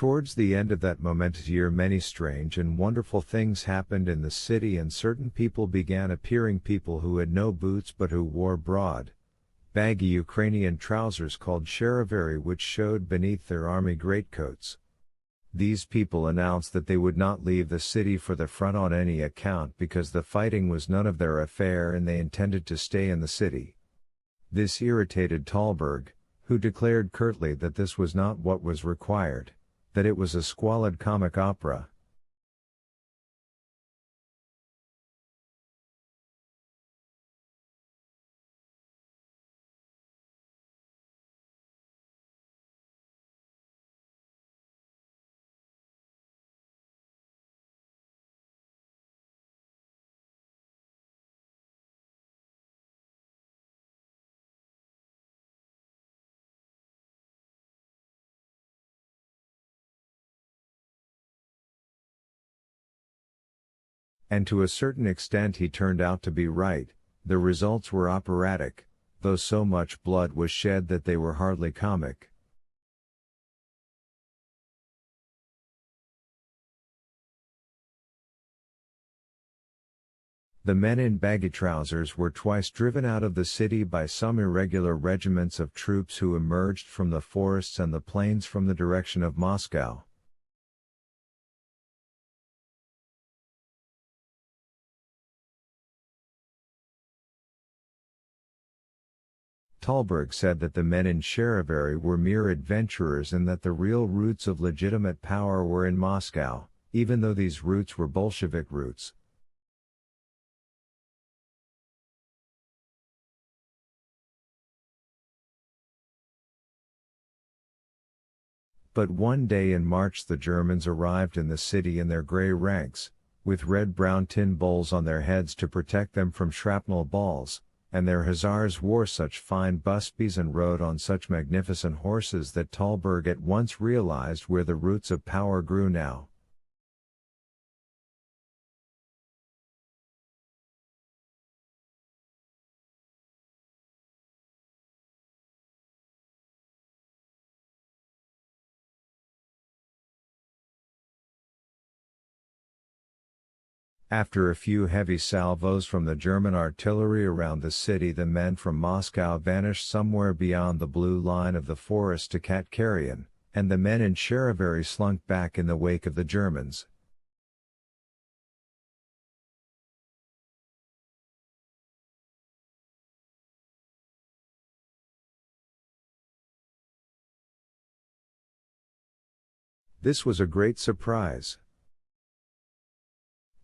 Towards the end of that momentous year, many strange and wonderful things happened in the city, and certain people began appearing, people who had no boots but who wore broad, baggy Ukrainian trousers called sharavari, which showed beneath their army greatcoats. These people announced that they would not leave the city for the front on any account, because the fighting was none of their affair and they intended to stay in the city. This irritated Thalberg, who declared curtly that this was not what was required, that it was a squalid comic opera. And to a certain extent he turned out to be right. The results were operatic, though so much blood was shed that they were hardly comic. The men in baggy trousers were twice driven out of the city by some irregular regiments of troops who emerged from the forests and the plains from the direction of Moscow. Thalberg said that the men in sharavari were mere adventurers and that the real roots of legitimate power were in Moscow, even though these roots were Bolshevik roots. But one day in March the Germans arrived in the city in their grey ranks, with red-brown tin bowls on their heads to protect them from shrapnel balls, and their hussars wore such fine busbies and rode on such magnificent horses that Thalberg at once realized where the roots of power grew now. After a few heavy salvos from the German artillery around the city, the men from Moscow vanished somewhere beyond the blue line of the forest to Katkarian, and the men in sharavari slunk back in the wake of the Germans. This was a great surprise.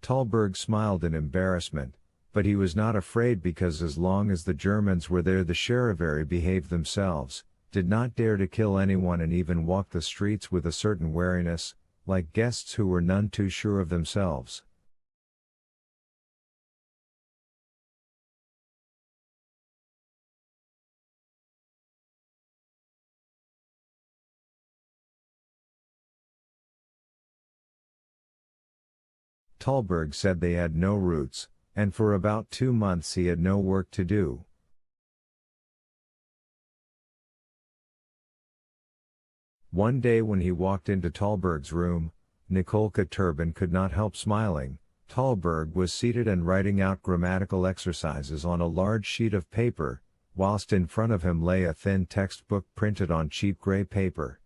Thalberg smiled in embarrassment, but he was not afraid, because as long as the Germans were there the sharavari behaved themselves, did not dare to kill anyone, and even walked the streets with a certain wariness, like guests who were none too sure of themselves. Thalberg said they had no roots, and for about 2 months he had no work to do. One day when he walked into Thalberg's room, Nikolka Turbin could not help smiling. Thalberg was seated and writing out grammatical exercises on a large sheet of paper, whilst in front of him lay a thin textbook printed on cheap grey paper.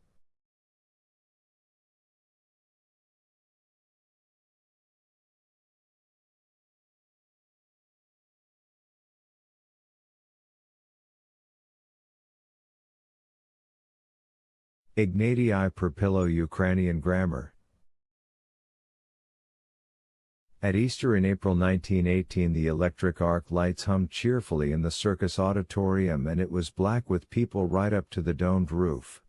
Ignatii Perpillo Ukrainian Grammar. At Easter in April 1918 the electric arc lights hummed cheerfully in the circus auditorium, and it was black with people right up to the domed roof.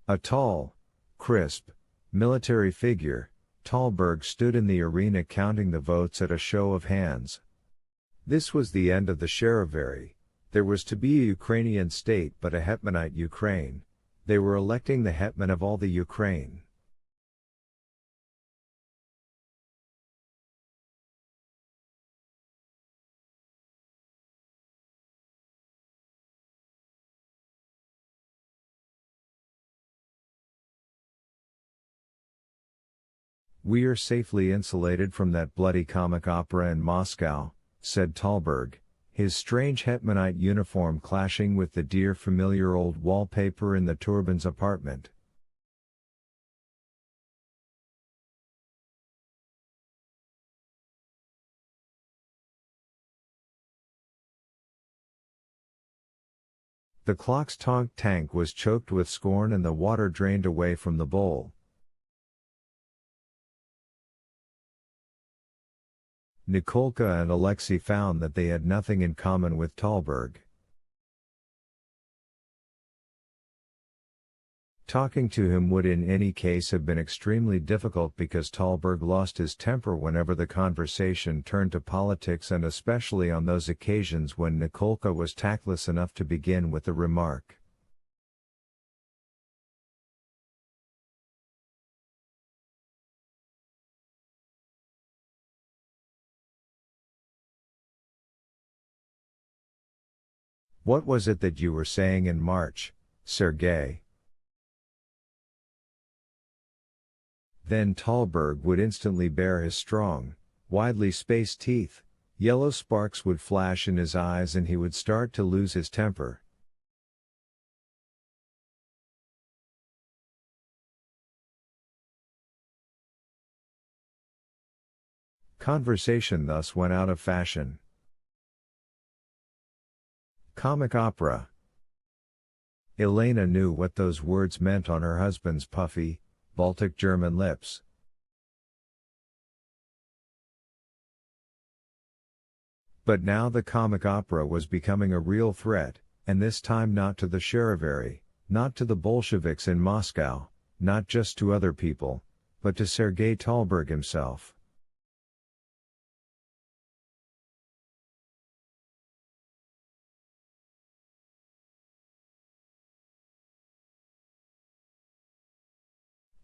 A tall, crisp, military figure, Thalberg stood in the arena counting the votes at a show of hands. This was the end of the sharavari. There was to be a Ukrainian state but a Hetmanite Ukraine. They were electing the hetman of all the Ukraine. "We are safely insulated from that bloody comic opera in Moscow," said Talberg, his strange hetmanite uniform clashing with the dear familiar old wallpaper in the Turbin's apartment. The clock's tank was choked with scorn and the water drained away from the bowl. Nikolka and Alexei found that they had nothing in common with Talberg. Talking to him would in any case have been extremely difficult because Talberg lost his temper whenever the conversation turned to politics, and especially on those occasions when Nikolka was tactless enough to begin with the remark, "What was it that you were saying in March, Sergei?" Then Talberg would instantly bare his strong, widely spaced teeth, yellow sparks would flash in his eyes and he would start to lose his temper. Conversation thus went out of fashion. Comic opera. Elena knew what those words meant on her husband's puffy, Baltic German lips. But now the comic opera was becoming a real threat, and this time not to the Charivari, not to the Bolsheviks in Moscow, not just to other people, but to Sergei Talberg himself.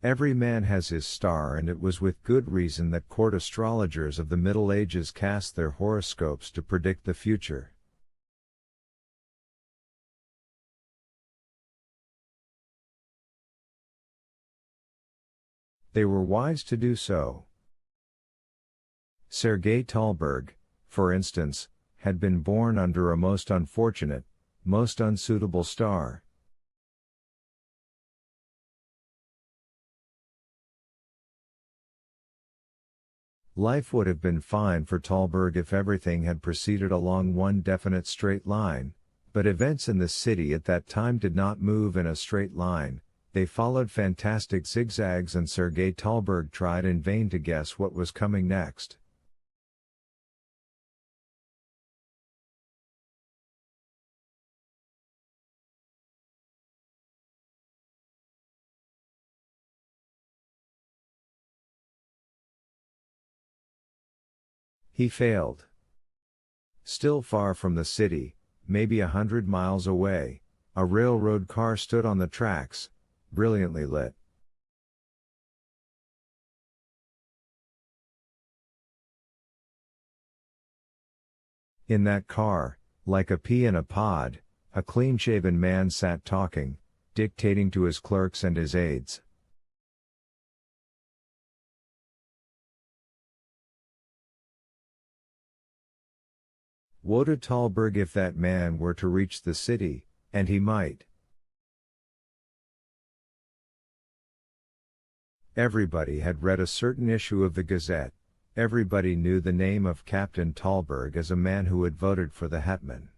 Every man has his star, and it was with good reason that court astrologers of the Middle Ages cast their horoscopes to predict the future. They were wise to do so. Sergei Talberg, for instance, had been born under a most unfortunate, most unsuitable star. Life would have been fine for Talberg if everything had proceeded along one definite straight line, but events in the city at that time did not move in a straight line, they followed fantastic zigzags, and Sergei Talberg tried in vain to guess what was coming next. He failed. Still far from the city, maybe 100 miles away, a railroad car stood on the tracks, brilliantly lit. In that car, like a pea in a pod, a clean-shaven man sat talking, dictating to his clerks and his aides. Woe to Talberg if that man were to reach the city, and he might. Everybody had read a certain issue of the Gazette, everybody knew the name of Captain Talberg as a man who had voted for the hetman.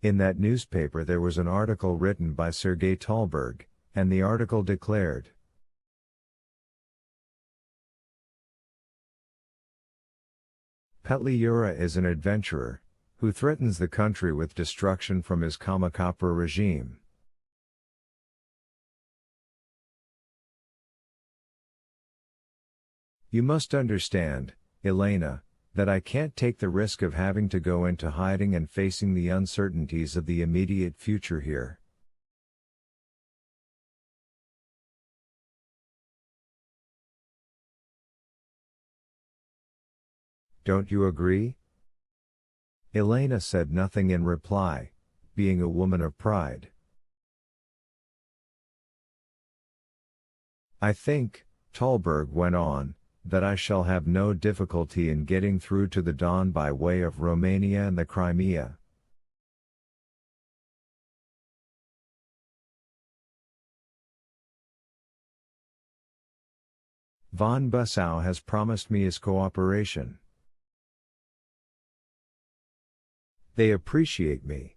In that newspaper there was an article written by Sergei Talberg, and the article declared, "Petliura is an adventurer, who threatens the country with destruction from his comic opera regime." "You must understand, Elena, that I can't take the risk of having to go into hiding and facing the uncertainties of the immediate future here. Don't you agree?" Elena said nothing in reply, being a woman of pride. I think, Talberg went on, that I shall have no difficulty in getting through to the Don by way of Romania and the Crimea. Von Bussau has promised me his cooperation. They appreciate me.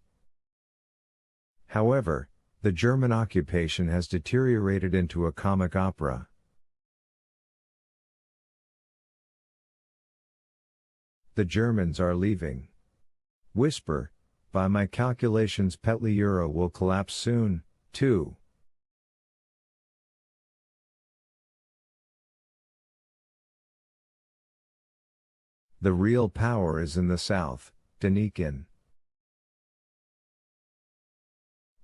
However, the German occupation has deteriorated into a comic opera. The Germans are leaving. Whisper, by my calculations Petli Euro will collapse soon, too. The real power is in the south, Denikin.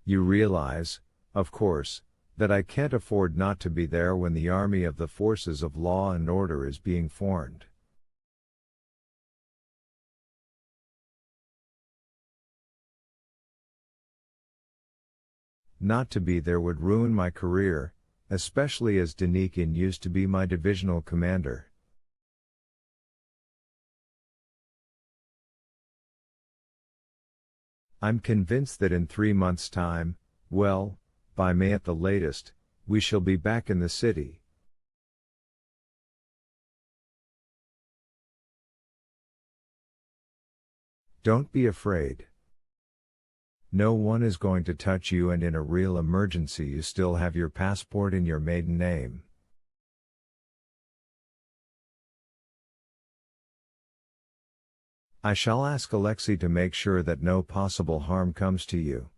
You realize, of course, that I can't afford not to be there when the army of the forces of law and order is being formed. Not to be there would ruin my career, especially as Denikin used to be my divisional commander. I'm convinced that in 3 months' time, well, by May at the latest, we shall be back in the city. Don't be afraid. No one is going to touch you, and in a real emergency you still have your passport in your maiden name. I shall ask Alexei to make sure that no possible harm comes to you.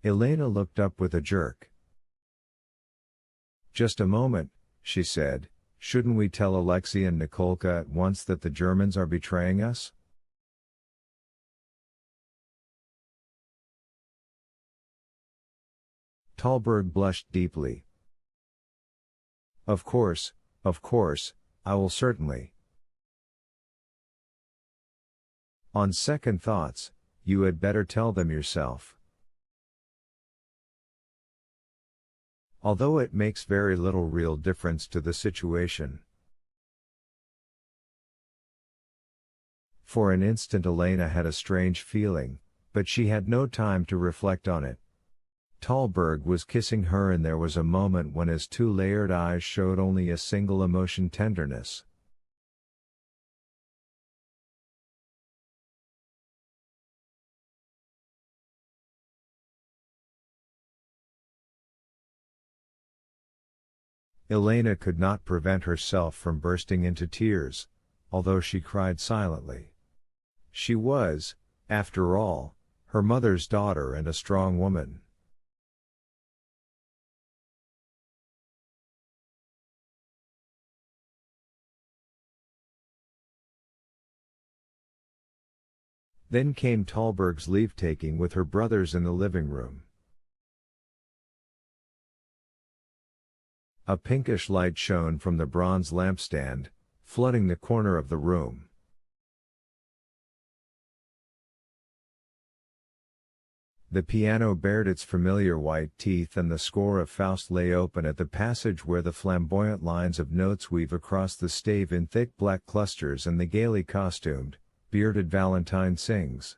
Elena looked up with a jerk. Just a moment, she said, shouldn't we tell Alexei and Nikolka at once that the Germans are betraying us? Talberg blushed deeply. Of course, I will certainly. On second thoughts, you had better tell them yourself. Although it makes very little real difference to the situation. For an instant Elena had a strange feeling, but she had no time to reflect on it. Talberg was kissing her, and there was a moment when his two-layered eyes showed only a single emotion: tenderness. Elena could not prevent herself from bursting into tears, although she cried silently. She was, after all, her mother's daughter and a strong woman. Then came Talberg's leave-taking with her brothers in the living room. A pinkish light shone from the bronze lampstand, flooding the corner of the room. The piano bared its familiar white teeth, and the score of Faust lay open at the passage where the flamboyant lines of notes weave across the stave in thick black clusters, and the gaily costumed, bearded Valentine sings.